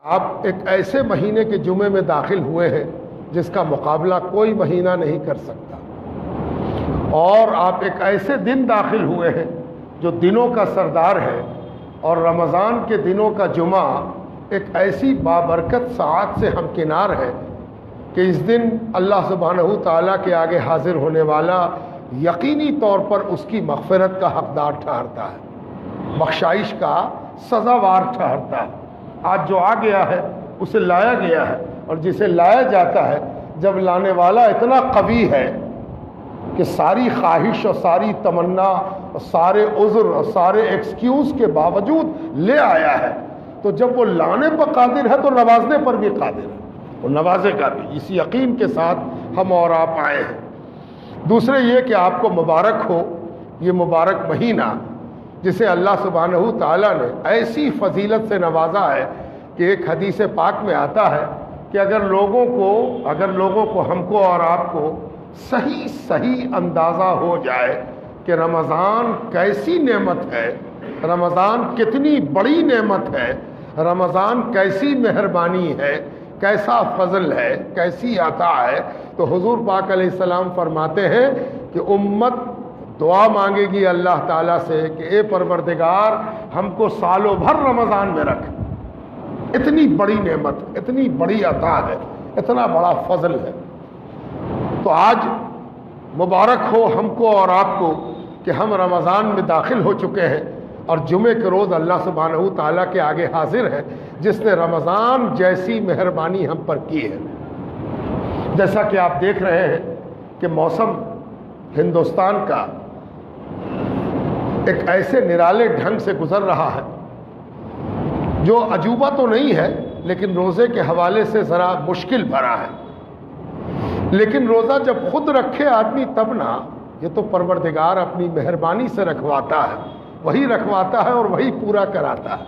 آپ ایک ایسے مہینے کے جمعے میں داخل ہوئے ہیں جس کا مقابلہ کوئی مہینہ نہیں کر سکتا، اور آپ ایک ایسے دن داخل ہوئے ہیں جو دنوں کا سردار ہے، اور رمضان کے دنوں کا جمعہ ایک ایسی بابرکت ساعت سے ہمکنار ہے کہ اس دن اللہ سبحانہ تعالیٰ کے آگے حاضر ہونے والا یقینی طور پر اس کی مغفرت کا حقدار ٹھہرتا ہے، بخشائش کا سزاوار ٹھہرتا ہے۔ آج جو آ گیا ہے اسے لایا گیا ہے، اور جسے لایا جاتا ہے جب لانے والا اتنا قوی ہے کہ ساری خواہش اور ساری تمنا اور سارے عذر اور سارے ایکسکیوز کے باوجود لے آیا ہے، تو جب وہ لانے پر قادر ہے تو نوازنے پر بھی قادر ہے، وہ نوازے گا بھی۔ اس یقین کے ساتھ ہم اور آپ آئے ہیں۔ دوسرے یہ کہ آپ کو مبارک ہو یہ مبارک مہینہ جسے اللہ سبحانہ تعالیٰ نے ایسی فضیلت سے نوازا ہے کہ ایک حدیث پاک میں آتا ہے کہ اگر لوگوں کو ہم کو اور آپ کو صحیح اندازہ ہو جائے کہ رمضان کیسی نعمت ہے، رمضان کتنی بڑی نعمت ہے، رمضان کیسی مہربانی ہے، کیسا فضل ہے، کیسی عطا ہے، تو حضور پاک علیہ السلام فرماتے ہیں کہ امت دعا مانگے گی اللہ تعالیٰ سے کہ اے پروردگار ہم کو سالوں بھر رمضان میں رکھ۔ اتنی بڑی نعمت، اتنی بڑی عطا ہے، اتنا بڑا فضل ہے۔ تو آج مبارک ہو ہم کو اور آپ کو کہ ہم رمضان میں داخل ہو چکے ہیں، اور جمعے کے روز اللہ سبحانہ تعالیٰ کے آگے حاضر ہے جس نے رمضان جیسی مہربانی ہم پر کی ہے۔ جیسا کہ آپ دیکھ رہے ہیں کہ موسم ہندوستان کا ایک ایسے نرالے ڈھنگ سے گزر رہا ہے جو عجوبہ تو نہیں ہے، لیکن روزے کے حوالے سے ذرا مشکل بھرا ہے۔ لیکن روزہ جب خود رکھے آدمی تب نہ، یہ تو پروردگار اپنی مہربانی سے رکھواتا ہے، وہی رکھواتا ہے اور وہی پورا کراتا ہے۔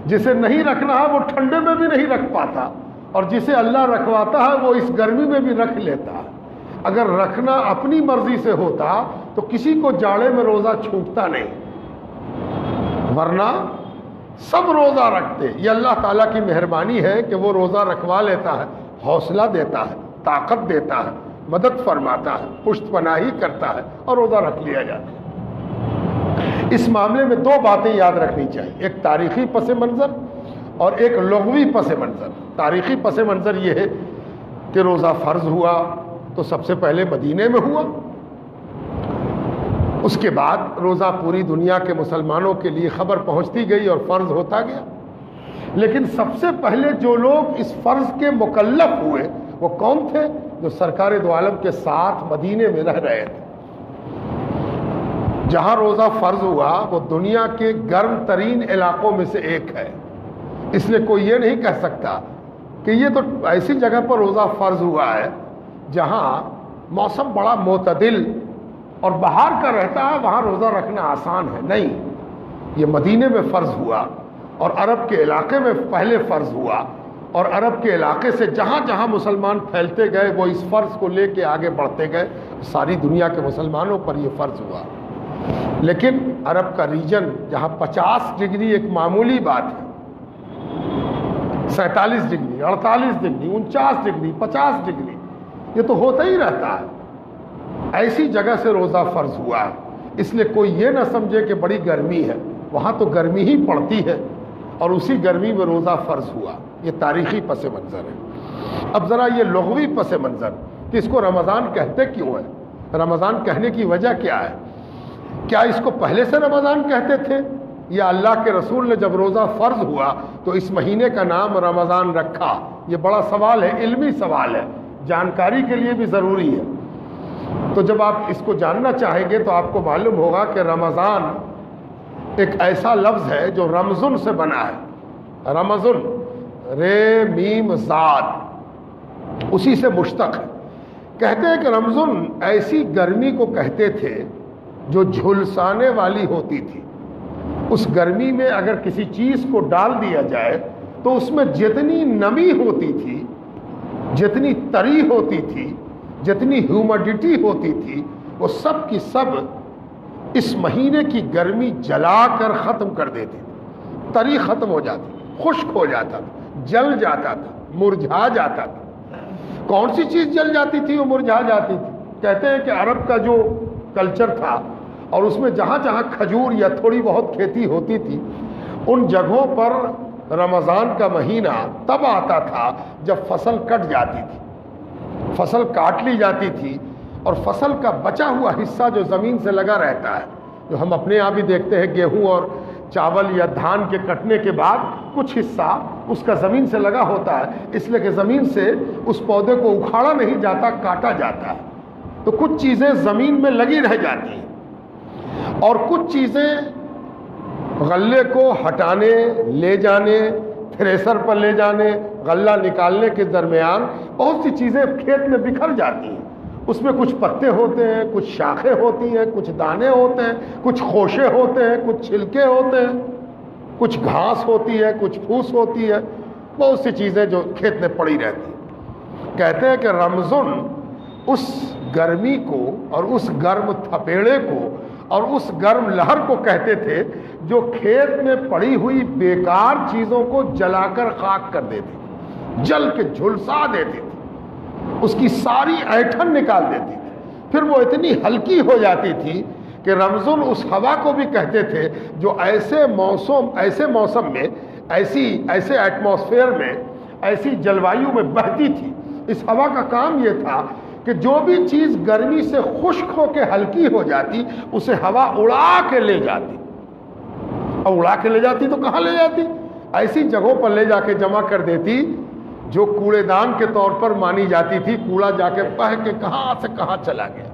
جسے نہیں رکھنا ہے وہ ٹھنڈے میں بھی نہیں رکھ پاتا، اور جسے اللہ رکھواتا ہے وہ اس گرمی میں بھی رکھ لیتا ہے۔ اگر رکھنا اپنی مرضی سے ہوتا تو کسی کو جاڑے میں روزہ چھوٹتا نہیں، ورنہ سب روزہ رکھتے۔ یہ اللہ تعالیٰ کی مہربانی ہے کہ وہ روزہ رکھوا لیتا ہے، حوصلہ دیتا ہے، طاقت دیتا ہے، مدد فرماتا ہے، پشت پناہی کرتا ہے، اور روزہ رکھ لیا جاتا ہے۔ اس معاملے میں دو باتیں یاد رکھنی چاہیے، ایک تاریخی پس منظر اور ایک لغوی پس منظر۔ تاریخی پس منظر یہ ہے کہ روزہ فرض ہوا تو سب سے پہلے مدینے میں ہوا، اس کے بعد روزہ پوری دنیا کے مسلمانوں کے لیے خبر پہنچتی گئی اور فرض ہوتا گیا۔ لیکن سب سے پہلے جو لوگ اس فرض کے مکلف ہوئے وہ کون تھے؟ جو سرکار دو عالم کے ساتھ مدینے میں رہ رہے تھے۔ جہاں روزہ فرض ہوا وہ دنیا کے گرم ترین علاقوں میں سے ایک ہے، اس لیے کوئی یہ نہیں کہہ سکتا کہ یہ تو ایسی جگہ پر روزہ فرض ہوا ہے جہاں موسم بڑا معتدل اور بہار کا رہتا ہے، وہاں روزہ رکھنا آسان ہے۔ نہیں، یہ مدینے میں فرض ہوا، اور عرب کے علاقے میں پہلے فرض ہوا، اور عرب کے علاقے سے جہاں جہاں مسلمان پھیلتے گئے وہ اس فرض کو لے کے آگے بڑھتے گئے، ساری دنیا کے مسلمانوں پر یہ فرض ہوا۔ لیکن عرب کا ریجن جہاں 50 ڈگری ایک معمولی بات ہے، 47 ڈگری، 48 ڈگری، 49 ڈگری، 50 ڈگری، یہ تو ہوتا ہی رہتا ہے، ایسی جگہ سے روزہ فرض ہوا ہے۔ اس لیے کوئی یہ نہ سمجھے کہ بڑی گرمی ہے، وہاں تو گرمی ہی پڑتی ہے، اور اسی گرمی میں روزہ فرض ہوا۔ یہ تاریخی پس منظر ہے۔ اب ذرا یہ لغوی پس منظر کہ اس کو رمضان کہتے کیوں ہیں، رمضان کہنے کی وجہ کیا ہے؟ کیا اس کو پہلے سے رمضان کہتے تھے، یا اللہ کے رسول نے جب روزہ فرض ہوا تو اس مہینے کا نام رمضان رکھا؟ یہ بڑا سوال ہے، علمی سوال ہے، جانکاری کے لیے بھی ضروری ہے۔ تو جب آپ اس کو جاننا چاہیں گے تو آپ کو معلوم ہوگا کہ رمضان ایک ایسا لفظ ہے جو رمضن سے بنا ہے۔ رمضن، رے میم زاد، اسی سے مشتق ہے۔ کہتے ہیں کہ رمضن ایسی گرمی کو کہتے تھے جو جھلسانے والی ہوتی تھی۔ اس گرمی میں اگر کسی چیز کو ڈال دیا جائے تو اس میں جتنی نمی ہوتی تھی، جتنی تری ہوتی تھی، جتنی ہیومیڈیٹی ہوتی تھی، وہ سب کی سب اس مہینے کی گرمی جلا کر ختم کر دیتی تھی۔ تری ختم ہو جاتی، خشک ہو جاتا تھا، جل جاتا تھا، مرجھا جاتا تھا۔ کون سی چیز جل جاتی تھی وہ مرجھا جاتی تھی؟ کہتے ہیں کہ عرب کا جو کلچر تھا اور اس میں جہاں جہاں کھجور یا تھوڑی بہت کھیتی ہوتی تھی، ان جگہوں پر رمضان کا مہینہ تب آتا تھا جب فصل کٹ جاتی تھی، فصل کاٹ لی جاتی تھی، اور فصل کا بچا ہوا حصہ جو زمین سے لگا رہتا ہے، جو ہم اپنے یہاں بھی دیکھتے ہیں گیہوں اور چاول یا دھان کے کٹنے کے بعد کچھ حصہ اس کا زمین سے لگا ہوتا ہے، اس لیے کہ زمین سے اس پودے کو اکھاڑا نہیں جاتا، کاٹا جاتا ہے، تو کچھ چیزیں زمین میں لگی رہ جاتی ہیں، اور کچھ چیزیں غلے کو ہٹانے، لے جانے، تھریسر پر لے جانے، غلہ نکالنے کے درمیان بہت سی چیزیں کھیت میں بکھر جاتی ہیں۔ اس میں کچھ پتے ہوتے ہیں، کچھ شاخیں ہوتی ہیں، کچھ دانے ہوتے ہیں، کچھ خوشے ہوتے ہیں، کچھ چھلکے ہوتے ہیں، کچھ گھاس ہوتی ہے، کچھ پھوس ہوتی ہے، بہت سی چیزیں جو کھیت میں پڑی رہتی ہیں۔ کہتے ہیں کہ رمضان اس گرمی کو اور اس گرم تھپیڑے کو اور اس گرم لہر کو کہتے تھے جو کھیت میں پڑی ہوئی بیکار چیزوں کو جلا کر خاک کر دیتی، جل کے جھلسا دیتی تھی، اس کی ساری ایٹھن نکال دیتی تھی، پھر وہ اتنی ہلکی ہو جاتی تھی کہ رمضان اس ہوا کو بھی کہتے تھے جو ایسے موسم میں ایسے ایٹماسفیئر میں، ایسی جلوایو میں بہتی تھی۔ اس ہوا کا کام یہ تھا کہ جو بھی چیز گرمی سے خشک ہو کے ہلکی ہو جاتی اسے ہوا اڑا کے لے جاتی، اور اڑا کے لے جاتی تو کہاں لے جاتی؟ ایسی جگہوں پر لے جا کے جمع کر دیتی جو کوڑے دان کے طور پر مانی جاتی تھی۔ کوڑا جا کے بہہ کے کہاں سے کہاں چلا گیا،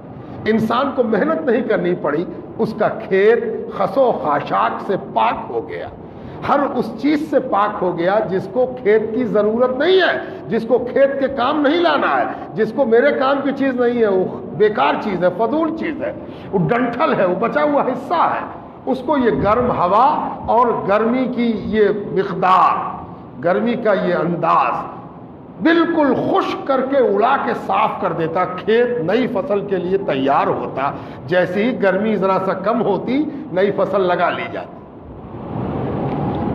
انسان کو محنت نہیں کرنی پڑی، اس کا کھیت خس و خاشاک سے پاک ہو گیا، ہر اس چیز سے پاک ہو گیا جس کو کھیت کی ضرورت نہیں ہے، جس کو کھیت کے کام نہیں لانا ہے، جس کو میرے کام کی چیز نہیں ہے، وہ بیکار چیز ہے، فضول چیز ہے، وہ ڈنٹھل ہے، وہ بچا ہوا حصہ ہے، اس کو یہ گرم ہوا اور گرمی کی یہ مقدار، گرمی کا یہ انداز بالکل خشک کر کے اڑا کے صاف کر دیتا۔ کھیت نئی فصل کے لیے تیار ہوتا، جیسے ہی گرمی ذرا سا کم ہوتی نئی فصل لگا لی جاتی۔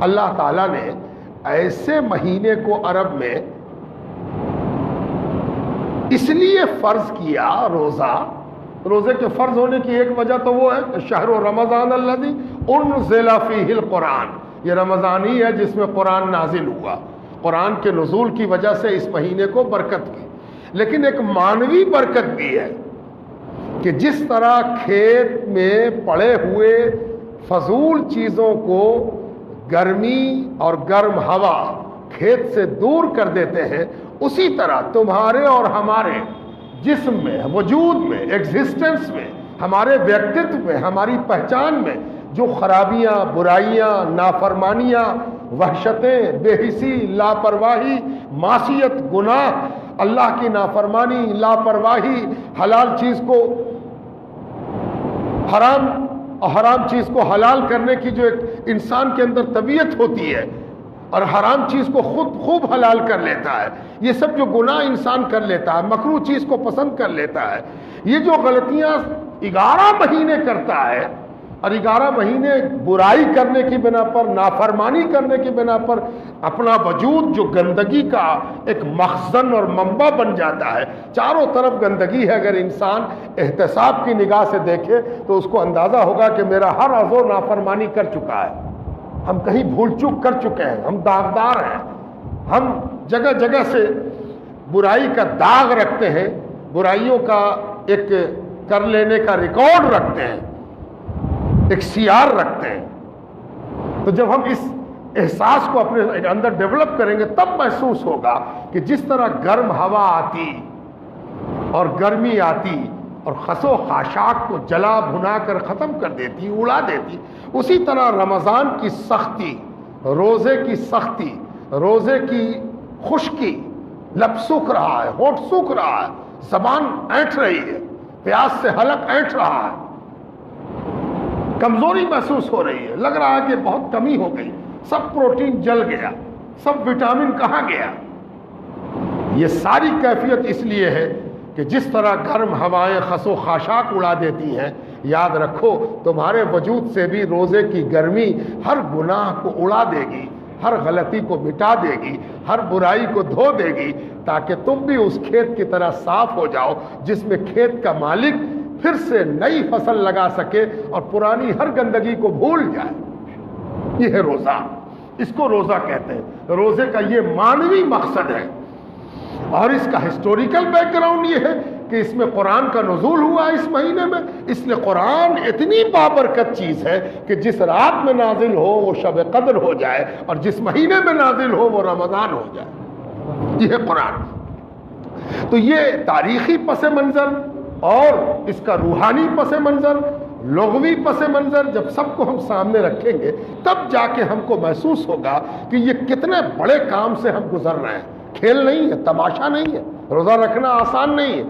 اللہ تعالیٰ نے ایسے مہینے کو عرب میں اس لیے فرض کیا، روزے کے فرض ہونے کی ایک وجہ تو وہ ہے کہ شہر رمضان الذی انزل فیہ القرآن، یہ رمضان ہی ہے جس میں قرآن نازل ہوا، قرآن کے نزول کی وجہ سے اس مہینے کو برکت کی۔ لیکن ایک معنوی برکت بھی ہے کہ جس طرح کھیت میں پڑے ہوئے فضول چیزوں کو گرمی اور گرم ہوا کھیت سے دور کر دیتے ہیں، اسی طرح تمہارے اور ہمارے جسم میں، وجود میں، ایگزسٹنس میں، ہمارے ویکتتو میں، ہماری پہچان میں جو خرابیاں، برائیاں، نافرمانیاں، وحشتیں، بے حسی، لاپرواہی، معصیت، گناہ، اللہ کی نافرمانی، لاپرواہی، حلال چیز کو حرام اور حرام چیز کو حلال کرنے کی جو ایک انسان کے اندر طبیعت ہوتی ہے اور حرام چیز کو خود خوب حلال کر لیتا ہے، یہ سب جو گناہ انسان کر لیتا ہے، مکروہ چیز کو پسند کر لیتا ہے، یہ جو غلطیاں 11 مہینے کرتا ہے اور 11 مہینے برائی کرنے کی بنا پر، نافرمانی کرنے کی بنا پر اپنا وجود جو گندگی کا ایک مخزن اور منبع بن جاتا ہے، چاروں طرف گندگی ہے، اگر انسان احتساب کی نگاہ سے دیکھے تو اس کو اندازہ ہوگا کہ میرا ہر عضو نافرمانی کر چکا ہے، ہم کہیں بھول چوک کر چکے ہیں، ہم داغدار ہیں، ہم جگہ جگہ سے برائی کا داغ رکھتے ہیں، برائیوں کا ایک کر لینے کا ریکارڈ رکھتے ہیں، ایک سیار رکھتے ہیں۔ تو جب ہم اس احساس کو اپنے اندر ڈیولپ کریں گے تب محسوس ہوگا کہ جس طرح گرم ہوا آتی اور گرمی آتی اور خس و خاشاک کو جلا بھنا کر ختم کر دیتی، اڑا دیتی، اسی طرح رمضان کی سختی، روزے کی سختی، روزے کی خشکی، لب سوکھ رہا ہے، ہونٹ سوکھ رہا ہے، زبان اینٹھ رہی ہے، پیاس سے حلق اینٹھ رہا ہے، کمزوری محسوس ہو رہی ہے، لگ رہا ہے کہ بہت کمی ہو گئی، سب پروٹین جل گیا، سب وٹامن کہاں گیا۔ یہ ساری کیفیت اس لیے ہے کہ جس طرح گرم ہوائیں خس و خاشاک اڑا دیتی ہیں، یاد رکھو تمہارے وجود سے بھی روزے کی گرمی ہر گناہ کو اڑا دے گی، ہر غلطی کو مٹا دے گی، ہر برائی کو دھو دے گی، تاکہ تم بھی اس کھیت کی طرح صاف ہو جاؤ جس میں کھیت کا مالک پھر سے نئی فصل لگا سکے اور پرانی ہر گندگی کو بھول جائے۔ یہ ہے روزہ، اس کو روزہ کہتے ہیں۔ روزے کا یہ معنوی مقصد ہے، اور اس کا ہسٹوریکل بیک گراؤنڈ یہ ہے کہ اس میں قرآن کا نزول ہوا اس مہینے میں، اس لیے قرآن اتنی بابرکت چیز ہے کہ جس رات میں نازل ہو وہ شب قدر ہو جائے، اور جس مہینے میں نازل ہو وہ رمضان ہو جائے۔ یہ ہے قرآن۔ تو یہ تاریخی پس منظر اور اس کا روحانی پس منظر، لغوی پس منظر جب سب کو ہم سامنے رکھیں گے، تب جا کے ہم کو محسوس ہوگا کہ یہ کتنے بڑے کام سے ہم گزر رہے ہیں۔ کھیل نہیں ہے، تماشا نہیں ہے، روزہ رکھنا آسان نہیں ہے۔